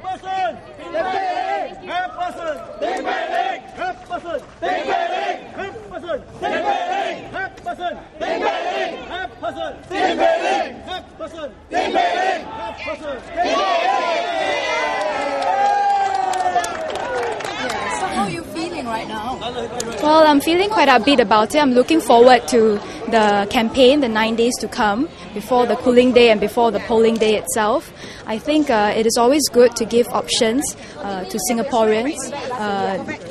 How are you feeling right now? Well, I'm feeling quite upbeat about it. I'm looking forward to the campaign, the 9 days to come, before the cooling day and before the polling day itself. I think it is always good to give options to Singaporeans.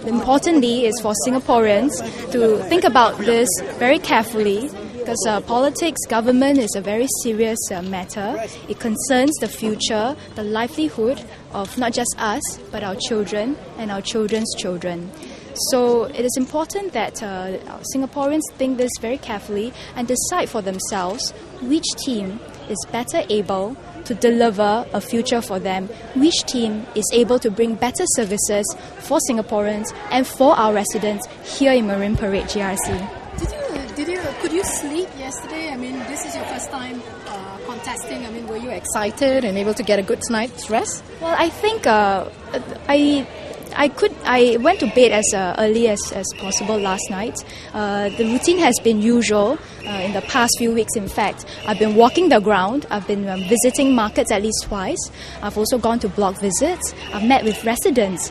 Importantly is for Singaporeans to think about this very carefully, because politics, government is a very serious matter. It concerns the future, the livelihood of not just us, but our children and our children's children. So it is important that Singaporeans think this very carefully and decide for themselves which team is better able to deliver a future for them, which team is able to bring better services for Singaporeans and for our residents here in Marine Parade GRC. Could you sleep yesterday? I mean, this is your first time contesting. I mean, were you excited and able to get a good night's rest? Well, I think I went to bed as early as possible last night. The routine has been usual in the past few weeks. In fact, I've been walking the ground. I've been visiting markets at least twice. I've also gone to block visits. I've met with residents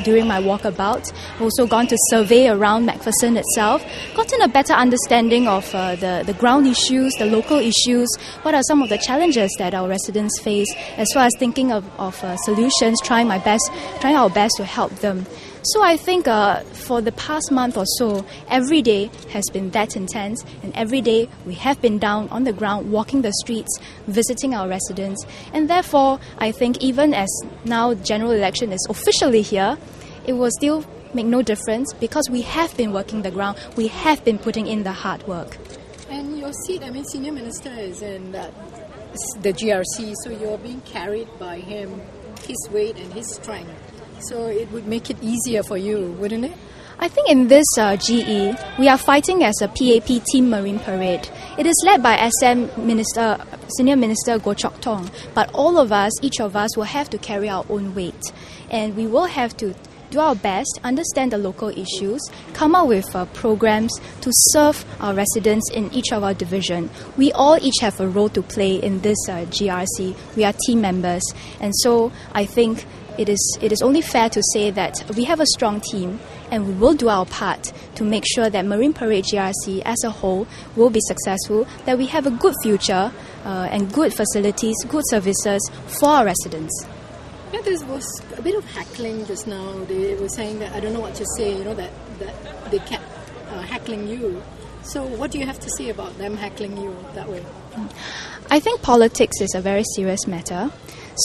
during my walkabout. I've also gone to survey around MacPherson itself, gotten a better understanding of the ground issues, the local issues, what are some of the challenges that our residents face, as well as thinking of solutions, trying our best to help them. So I think for the past month or so, every day has been that intense, and every day we have been down on the ground, walking the streets, visiting our residents, and therefore I think even as now general election is officially here, it will still make no difference because we have been working the ground, we have been putting in the hard work. And your seat, I mean, Senior Minister is in the GRC, so you're being carried by him, his weight and his strength. So it would make it easier for you, wouldn't it? I think in this GE, we are fighting as a PAP Team Marine Parade. It is led by SM Senior Minister Goh Chok Tong, but all of us, each of us, will have to carry our own weight. And we will have to do our best, understand the local issues, come up with programs to serve our residents in each of our division. We all each have a role to play in this GRC. We are team members. And so I think it is only fair to say that we have a strong team and we will do our part to make sure that Marine Parade GRC as a whole will be successful, that we have a good future and good facilities, good services for our residents. Yeah, there was a bit of heckling just now. They were saying that, I don't know what to say, that they kept heckling you. So what do you have to say about them heckling you that way? I think politics is a very serious matter.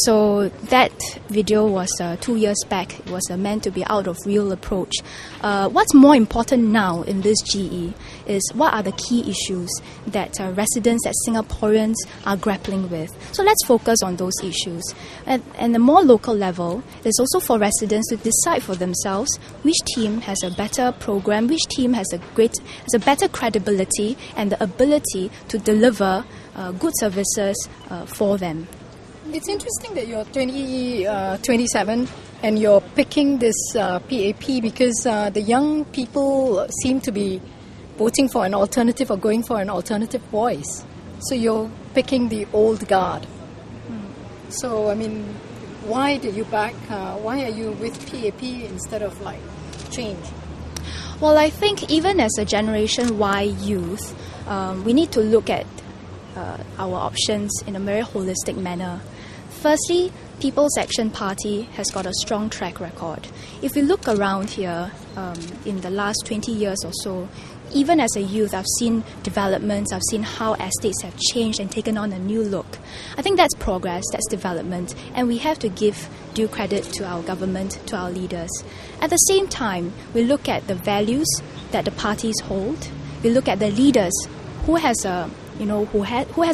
So that video was 2 years back. It was meant to be out of real approach. What's more important now in this GE is what are the key issues that residents, that Singaporeans are grappling with. So let's focus on those issues. At the more local level, it's also for residents to decide for themselves which team has a better program, which team has a better credibility and the ability to deliver good services for them. It's interesting that you're 27 and you're picking this PAP because the young people seem to be voting for an alternative or going for an alternative voice. So you're picking the old guard. So, I mean, why did you why are you with PAP instead of change? Well, I think even as a Generation Y youth, we need to look at our options in a very holistic manner. Firstly, People's Action Party has got a strong track record. If we look around here in the last 20 years or so, even as a youth, I've seen developments, I've seen how estates have changed and taken on a new look. I think that's progress, that's development, and we have to give due credit to our government, to our leaders. At the same time, we look at the values that the parties hold. We look at the leaders who has a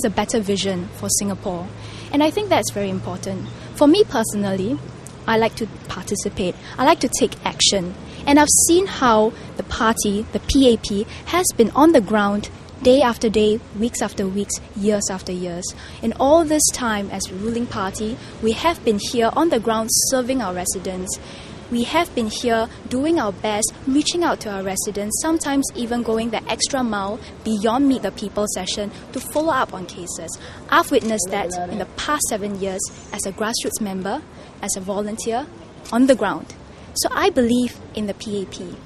better vision for Singapore. And I think that's very important. For me personally, I like to participate. I like to take action. And I've seen how the party, the PAP, has been on the ground day after day, weeks after weeks, years after years. In all this time as ruling party, we have been here on the ground serving our residents. We have been here doing our best, reaching out to our residents, sometimes even going the extra mile beyond Meet the People session to follow up on cases. I've witnessed that in the past 7 years as a grassroots member, as a volunteer, on the ground. So I believe in the PAP.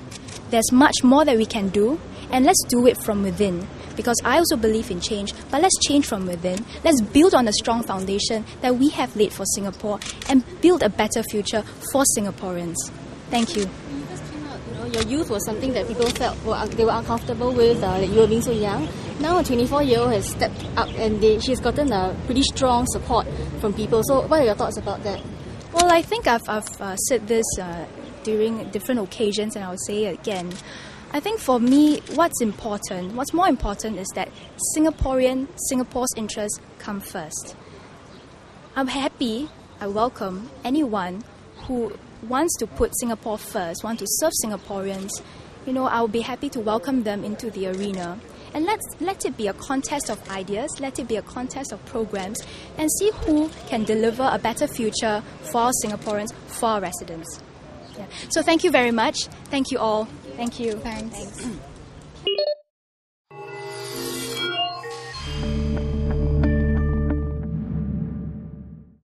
There's much more that we can do, and let's do it from within. Because I also believe in change, but let's change from within. Let's build on the strong foundation that we have laid for Singapore and build a better future for Singaporeans. Thank you. When you first came out, your youth was something that people felt they were uncomfortable with, that you were being so young. Now a 24-year-old has stepped up and she's gotten a pretty strong support from people. So what are your thoughts about that? Well, I think I've said this during different occasions, and I'll say it again. I think for me, what's more important is that Singapore's interests come first. I'm happy, I welcome anyone who wants to put Singapore first, want to serve Singaporeans. I'll be happy to welcome them into the arena. And let it be a contest of ideas, let it be a contest of programs, and see who can deliver a better future for our Singaporeans, for our residents. Yeah. So thank you very much. Thank you all. Thank you. Thanks.